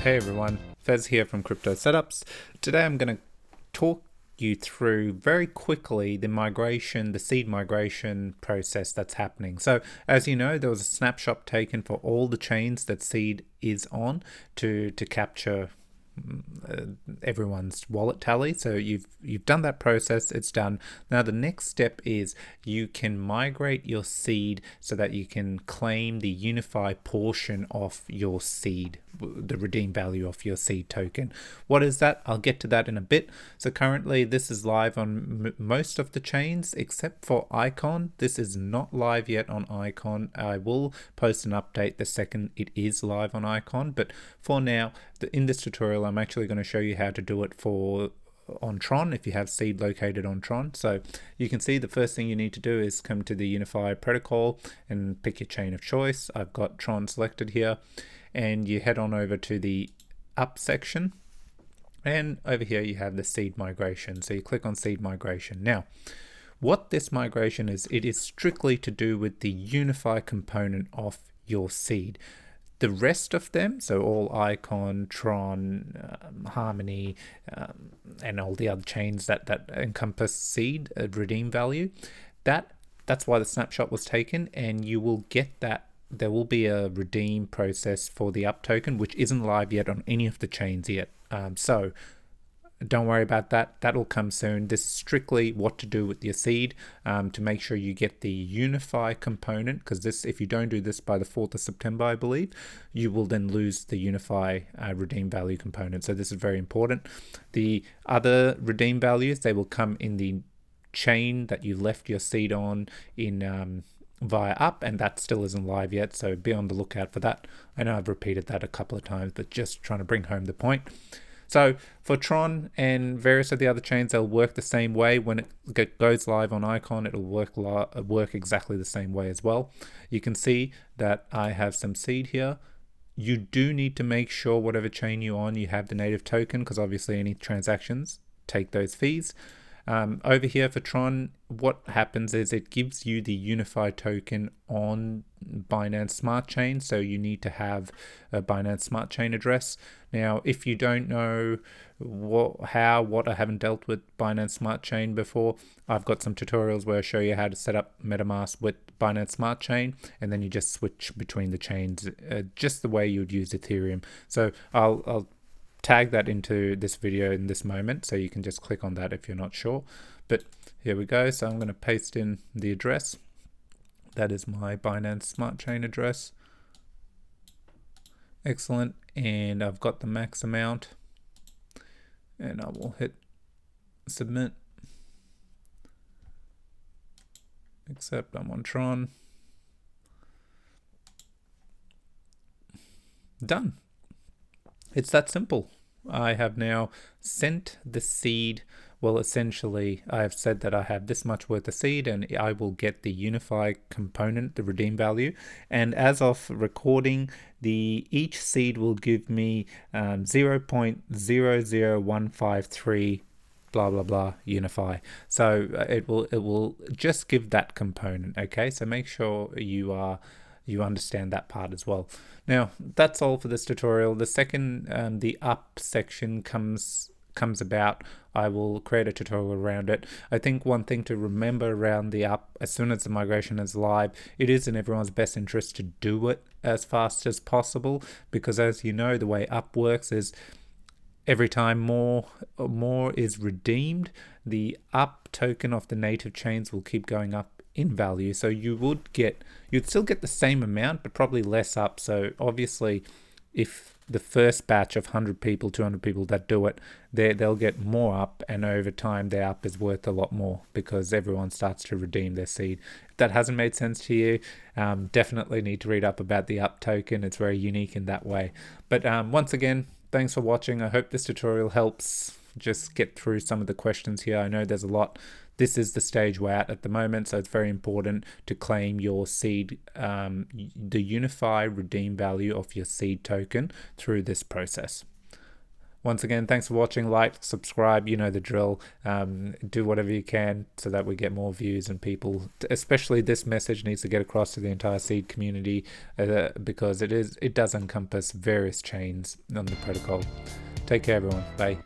Hey everyone, Fez here from Crypto Setups. Today I'm going to talk you through very quickly the seed migration process that's happening. So as you know, there was a snapshot taken for all the chains that seed is on to capture everyone's wallet tally. So you've done that process, it's done. Now the next step is you can migrate your seed so that you can claim the Unifi portion of your seed, the redeem value of your seed token. What is that? I'll get to that in a bit. So currently this is live on most of the chains except for Icon. This is not live yet on Icon. I will post an update the second it is live on Icon, but for now, in this tutorial I'm actually going to show you how to do it on Tron if you have seed located on Tron. So you can see the first thing you need to do is come to the Unifi protocol and pick your chain of choice. I've got Tron selected here, and you head on over to the up section, and over here you have the seed migration. So you click on seed migration. Now what this migration is, it is strictly to do with the Unifi component of your seed. The rest of them, so all Icon, Tron, Harmony, and all the other chains that encompass seed redeem value, that's why the snapshot was taken, and you will get that. There will be a redeem process for the up token, which isn't live yet on any of the chains yet. So don't worry about that. That'll come soon. This is strictly what to do with your seed to make sure you get the Unifi component, because if you don't do this by the 4th of September, I believe, you will then lose the Unifi redeem value component. So this is very important. The other redeem values, they will come in the chain that you left your seed on in via up, and that still isn't live yet, so be on the lookout for that. I know I've repeated that a couple of times, but just trying to bring home the point. So for Tron and various of the other chains, they'll work the same way. When it goes live on Icon, it'll work exactly the same way as well. You can see that I have some seed here. You do need to make sure whatever chain you're on, you have the native token, because obviously any transactions take those fees. Over here for Tron, what happens is it gives you the Unifi token on Binance Smart Chain, so you need to have a Binance Smart Chain address. Now, if you don't know what I haven't dealt with Binance Smart Chain before, I've got some tutorials where I show you how to set up MetaMask with Binance Smart Chain, and then you just switch between the chains, just the way you'd use Ethereum. So I'll tag that into this video in this moment, so you can just click on that if you're not sure. But here we go. So I'm going to paste in the address. That is my Binance Smart Chain address. Excellent. And I've got the max amount, and I will hit submit. Except I'm on Tron. Done. It's that simple. I have now sent the seed. Well, essentially, I have said that I have this much worth of seed, and I will get the Unifi component, the redeem value. And as of recording, each seed will give me 0.00153 blah blah blah Unifi. So it will just give that component. Okay, so make sure you understand that part as well. Now that's all for this tutorial. The second the up section comes about, I will create a tutorial around it. I think one thing to remember around the up, as soon as the migration is live, it is in everyone's best interest to do it as fast as possible, because as you know, the way up works is every time more is redeemed, the up token of the native chains will keep going up in value. So you'd still get the same amount, but probably less up. So obviously, if the first batch of 100 people, 200 people that do it, they'll get more up, and over time their up is worth a lot more because everyone starts to redeem their seed. If that hasn't made sense to you, definitely need to read up about the up token. It's very unique in that way. But once again, thanks for watching. I hope this tutorial helps just get through some of the questions here. I know there's a lot. This is the stage we're at the moment, so it's very important to claim your seed, the Unifi redeem value of your seed token through this process. Once again, thanks for watching. Like, subscribe, you know the drill. Do whatever you can so that we get more views, and people, especially this message, needs to get across to the entire seed community, because it does encompass various chains on the protocol. Take care, everyone. Bye.